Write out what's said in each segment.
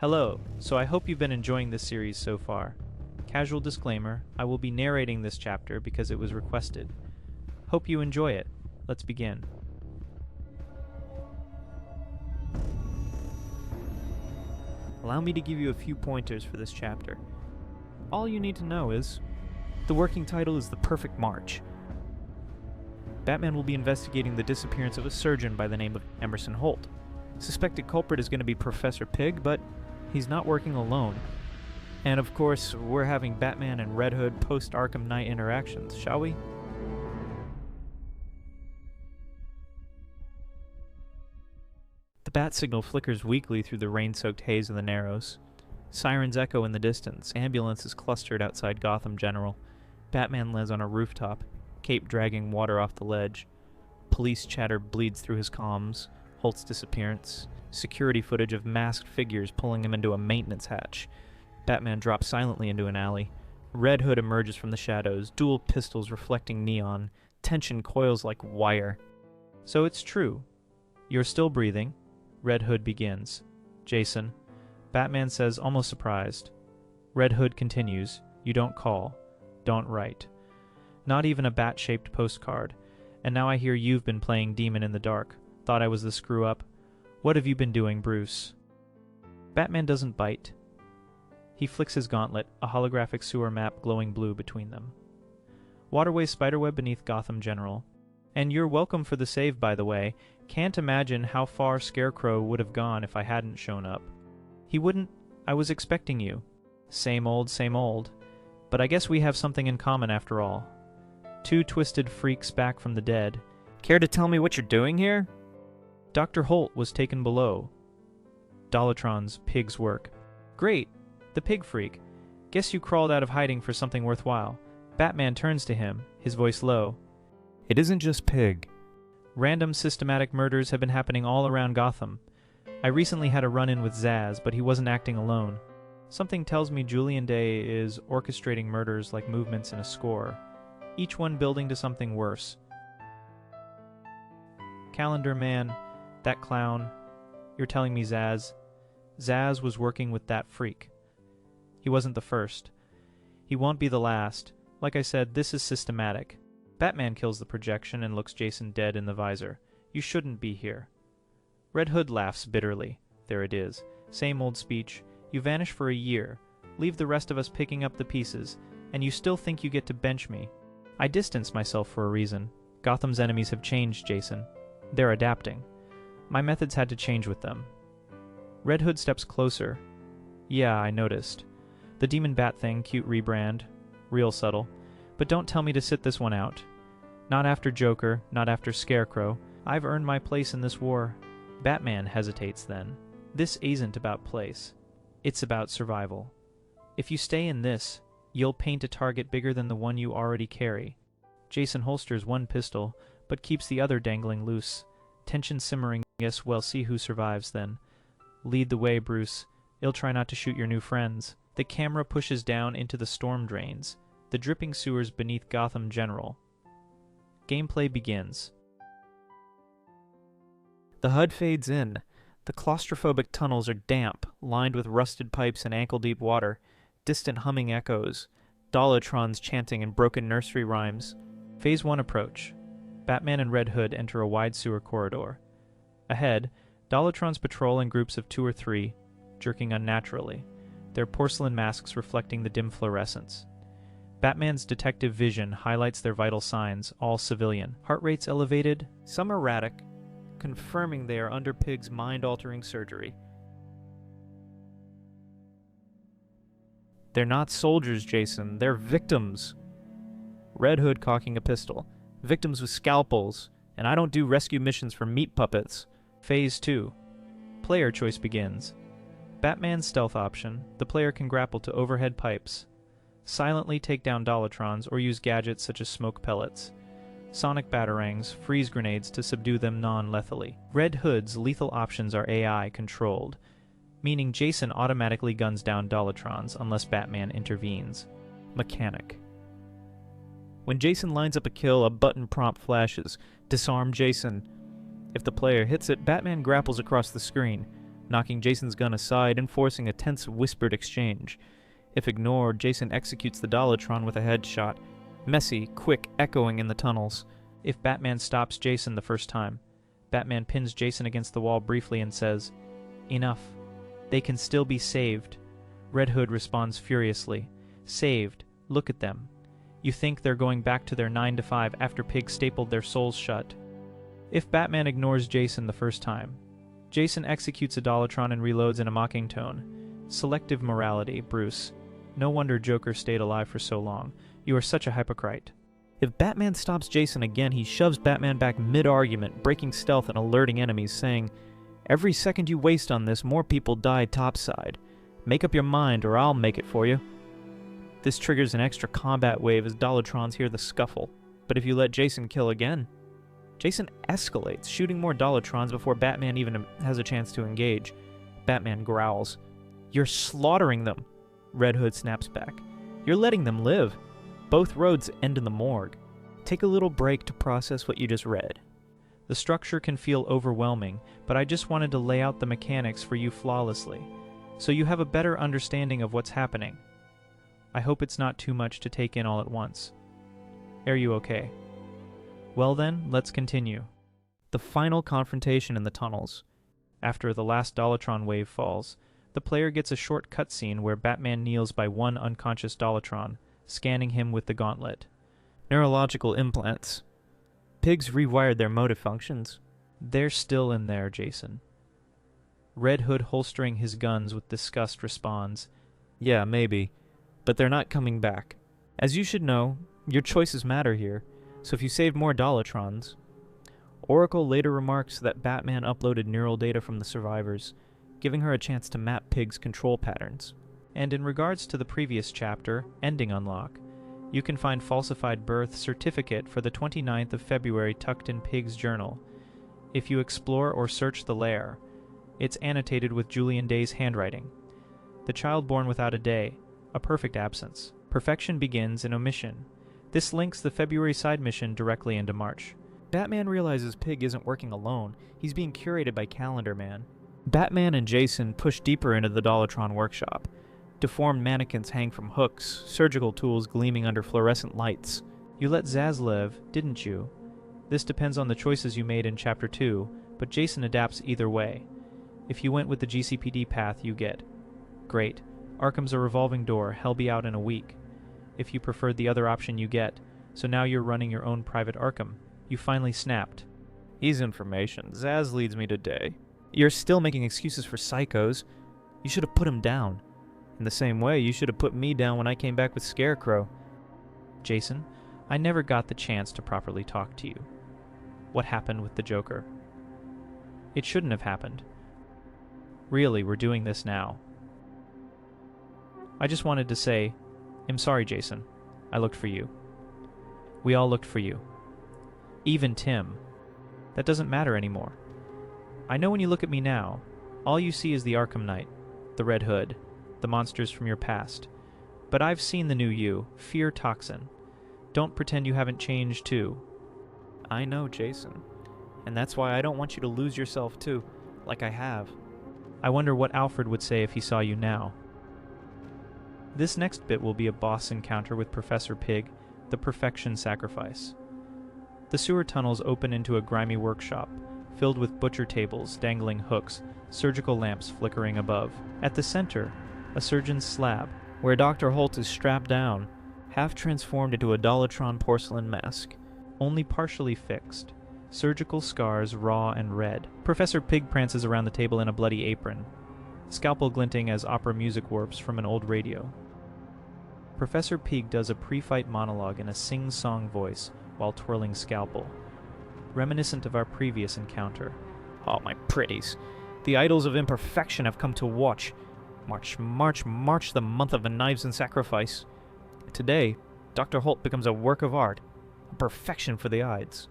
Hello, so I hope you've been enjoying this series so far. Casual disclaimer, I will be narrating this chapter because it was requested. Hope you enjoy it. Let's begin. Allow me to give you a few pointers for this chapter. All you need to know is, the working title is The Perfect March. Batman will be investigating the disappearance of a surgeon by the name of Emerson Holt. Suspected culprit is going to be Professor Pyg, but he's not working alone. And of course, we're having Batman and Red Hood post-Arkham Knight interactions, shall we? The bat signal flickers weakly through the rain-soaked haze of the Narrows. Sirens echo in the distance, ambulances clustered outside Gotham General. Batman lays on a rooftop, cape dragging water off the ledge. Police chatter bleeds through his comms. Holt's disappearance. Security footage of masked figures pulling him into a maintenance hatch. Batman drops silently into an alley. Red Hood emerges from the shadows, dual pistols reflecting neon. Tension coils like wire. So it's true. You're still breathing. Red Hood begins. Jason. Batman says, almost surprised. Red Hood continues. You don't call. Don't write. Not even a bat-shaped postcard. And now I hear you've been playing Demon in the Dark. Thought I was the screw-up. What have you been doing, Bruce? Batman doesn't bite. He flicks his gauntlet, a holographic sewer map glowing blue between them. Waterway spiderweb beneath Gotham General. And you're welcome for the save, by the way. Can't imagine how far Scarecrow would have gone if I hadn't shown up. He wouldn't. I was expecting you. Same old, same old. But I guess we have something in common after all. Two twisted freaks back from the dead. Care to tell me what you're doing here? Dr. Holt was taken below. Dollotrons, Pyg's work. Great. The pig freak. Guess you crawled out of hiding for something worthwhile. Batman turns to him, his voice low. It isn't just Pyg. Random systematic murders have been happening all around Gotham. I recently had a run-in with Zsasz, but he wasn't acting alone. Something tells me Julian Day is orchestrating murders like movements in a score, each one building to something worse. Calendar Man, that clown, you're telling me Zsasz was working with that freak. He wasn't the first. He won't be the last. Like I said, this is systematic. Batman kills the projection and looks Jason dead in the visor. You shouldn't be here. Red Hood laughs bitterly. There it is. Same old speech. You vanish for a year. Leave the rest of us picking up the pieces. And you still think you get to bench me. I distance myself for a reason. Gotham's enemies have changed, Jason. They're adapting. My methods had to change with them. Red Hood steps closer. Yeah, I noticed. The Demon Bat thing, cute rebrand. Real subtle. But don't tell me to sit this one out. Not after Joker, not after Scarecrow. I've earned my place in this war. Batman hesitates then. This isn't about place. It's about survival. If you stay in this, you'll paint a target bigger than the one you already carry. Jason holsters one pistol, but keeps the other dangling loose. Tension simmering. Guess we'll see who survives then. Lead the way, Bruce. I'll try not to shoot your new friends. The camera pushes down into the storm drains, the dripping sewers beneath Gotham General. Gameplay begins. The HUD fades in. The claustrophobic tunnels are damp, lined with rusted pipes and ankle-deep water. Distant humming echoes. Dollotrons chanting in broken nursery rhymes. Phase 1 approach. Batman and Red Hood enter a wide sewer corridor. Ahead, Dollotrons patrol in groups of 2 or 3, jerking unnaturally, their porcelain masks reflecting the dim fluorescence. Batman's detective vision highlights their vital signs, all civilian. Heart rates elevated, some erratic, confirming they are under Pyg's mind-altering surgery. They're not soldiers, Jason. They're victims. Red Hood cocking a pistol. Victims with scalpels. And I don't do rescue missions for meat puppets. Phase 2. Player choice begins. Batman's stealth option. The player can grapple to overhead pipes. Silently take down Dollotrons or use gadgets such as smoke pellets. Sonic batarangs, freeze grenades to subdue them non-lethally. Red Hood's lethal options are AI controlled, meaning Jason automatically guns down Dollotrons unless Batman intervenes. Mechanic. When Jason lines up a kill, a button prompt flashes. Disarm Jason. If the player hits it, Batman grapples across the screen. knocking Jason's gun aside and forcing a tense whispered exchange. If ignored, Jason executes the Dollotron with a headshot, messy, quick, echoing in the tunnels. If Batman stops Jason the first time, Batman pins Jason against the wall briefly and says, "Enough. They can still be saved." Red Hood responds furiously, "Saved. Look at them. You think they're going back to their 9 to 5 after Pyg stapled their souls shut." If Batman ignores Jason the first time, Jason executes a Dollotron and reloads in a mocking tone. Selective morality, Bruce. No wonder Joker stayed alive for so long. You are such a hypocrite. If Batman stops Jason again, he shoves Batman back mid-argument, breaking stealth and alerting enemies, saying, "Every second you waste on this, more people die topside. Make up your mind or I'll make it for you." This triggers an extra combat wave as Dollotrons hear the scuffle. But if you let Jason kill again, Jason escalates, shooting more Dollotrons before Batman even has a chance to engage. Batman growls, "You're slaughtering them." Red Hood snaps back, "You're letting them live. Both roads end in the morgue." Take a little break to process what you just read. The structure can feel overwhelming, but I just wanted to lay out the mechanics for you flawlessly, so you have a better understanding of what's happening. I hope it's not too much to take in all at once. Are you okay? Well then, let's continue. The final confrontation in the tunnels. After the last Dollotron wave falls, the player gets a short cutscene where Batman kneels by one unconscious Dollotron, scanning him with the gauntlet. Neurological implants. Pygs rewired their motor functions. They're still in there, Jason. Red Hood, holstering his guns with disgust, responds, "Yeah, maybe, but they're not coming back. As you should know, your choices matter here, so if you save more Dollotrons..." Oracle later remarks that Batman uploaded neural data from the survivors, giving her a chance to map Pyg's control patterns. And in regards to the previous chapter, Ending Unlock, you can find falsified birth certificate for the 29th of February tucked in Pyg's journal. If you explore or search the lair, it's annotated with Julian Day's handwriting. The child born without a day, a perfect absence. Perfection begins in omission. This links the February side mission directly into March. Batman realizes Pyg isn't working alone. He's being curated by Calendar Man. Batman and Jason push deeper into the Dollotron workshop. Deformed mannequins hang from hooks, surgical tools gleaming under fluorescent lights. You let Zsasz live, didn't you? This depends on the choices you made in Chapter 2, but Jason adapts either way. If you went with the GCPD path, you get. Great. Arkham's a revolving door, hell be out in a week. If you preferred the other option, you get. So now you're running your own private Arkham. You finally snapped. Ease information. Zsasz leads me to Day. You're still making excuses for psychos. You should have put him down. In the same way, you should have put me down when I came back with Scarecrow. Jason, I never got the chance to properly talk to you. What happened with the Joker? It shouldn't have happened. Really, we're doing this now. I just wanted to say, I'm sorry, Jason. I looked for you. We all looked for you. Even Tim. That doesn't matter anymore. I know when you look at me now, all you see is the Arkham Knight, the Red Hood, the monsters from your past. But I've seen the new you, Fear Toxin. Don't pretend you haven't changed too. I know, Jason. And that's why I don't want you to lose yourself too, like I have. I wonder what Alfred would say if he saw you now. This next bit will be a boss encounter with Professor Pyg, the Perfection Sacrifice. The sewer tunnels open into a grimy workshop, filled with butcher tables, dangling hooks, surgical lamps flickering above. At the center, a surgeon's slab, where Dr. Holt is strapped down, half transformed into a Dollotron porcelain mask, only partially fixed, surgical scars raw and red. Professor Pyg prances around the table in a bloody apron, scalpel glinting as opera music warps from an old radio. Professor Pyg does a pre-fight monologue in a sing-song voice while twirling scalpel, reminiscent of our previous encounter. Oh, my pretties. The idols of imperfection have come to watch. March, march, march, the month of the knives and sacrifice. Today, Dr. Holt becomes a work of art, a perfection for the Ides.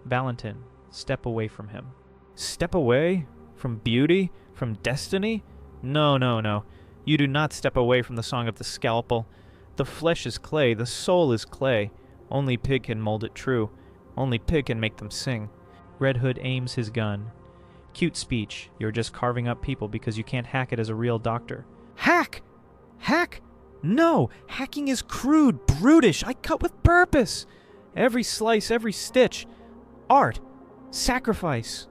Valentin, step away from him. Step away? From beauty? From destiny? No, no, no. You do not step away from the song of the scalpel. The flesh is clay, the soul is clay. Only Pyg can mold it true. Only Pyg can make them sing. Red Hood aims his gun. Cute speech. You're just carving up people because you can't hack it as a real doctor. Hack! Hack? No! Hacking is crude, brutish. I cut with purpose. Every slice, every stitch. Art. Sacrifice.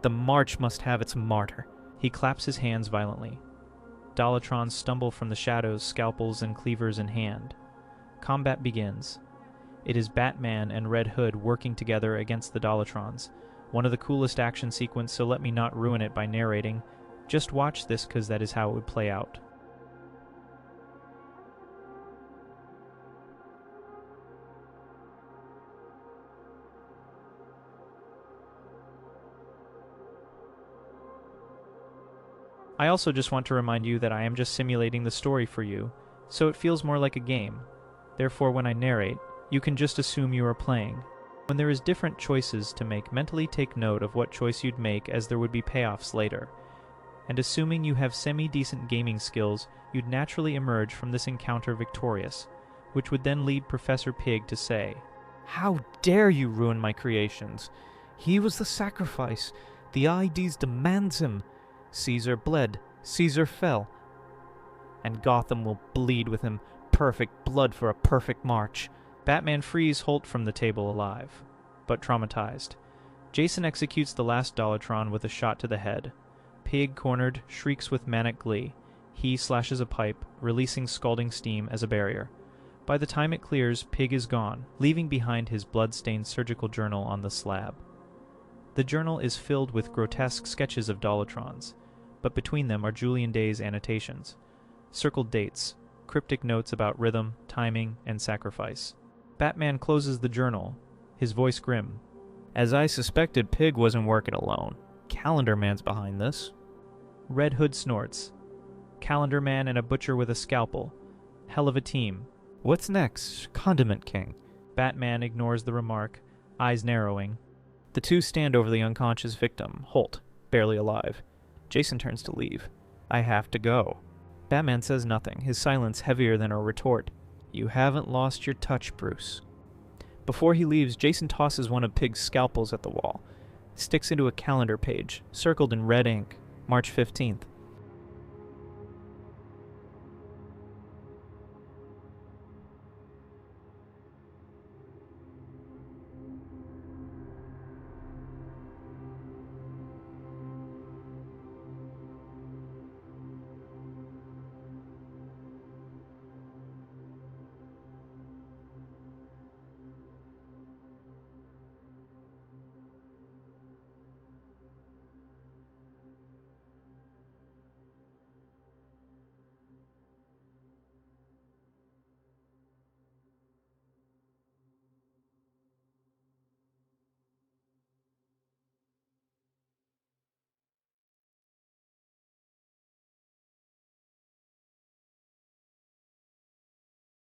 The march must have its martyr. He claps his hands violently. Dollotrons stumble from the shadows, scalpels and cleavers in hand. Combat begins. It is Batman and Red Hood working together against the Dollotrons. One of the coolest action sequences, so let me not ruin it by narrating. Just watch this, because that is how it would play out. I also just want to remind you that I am just simulating the story for you, so it feels more like a game. Therefore, when I narrate, you can just assume you are playing. When there is different choices to make, mentally take note of what choice you'd make, as there would be payoffs later. And assuming you have semi-decent gaming skills, you'd naturally emerge from this encounter victorious, which would then lead Professor Pyg to say, "How dare you ruin my creations? He was the sacrifice. The Ides demands him. Caesar bled, Caesar fell. And Gotham will bleed with him. Perfect blood for a perfect march." Batman frees Holt from the table alive, but traumatized. Jason executes the last Dollotron with a shot to the head. Pyg, cornered, shrieks with manic glee. He slashes a pipe, releasing scalding steam as a barrier. By the time it clears, Pyg is gone, leaving behind his blood-stained surgical journal on the slab. The journal is filled with grotesque sketches of Dollotrons, but between them are Julian Day's annotations. Circled dates, cryptic notes about rhythm, timing, and sacrifice. Batman closes the journal, his voice grim. "As I suspected, Pyg wasn't working alone. Calendar Man's behind this." Red Hood snorts. Calendar Man and a butcher with a scalpel. Hell of a team. "What's next, Condiment King?" Batman ignores the remark, eyes narrowing. The two stand over the unconscious victim, Holt, barely alive. Jason turns to leave. "I have to go." Batman says nothing, his silence heavier than a retort. "You haven't lost your touch, Bruce." Before he leaves, Jason tosses one of Pyg's scalpels at the wall. Sticks into a calendar page, circled in red ink, March 15th.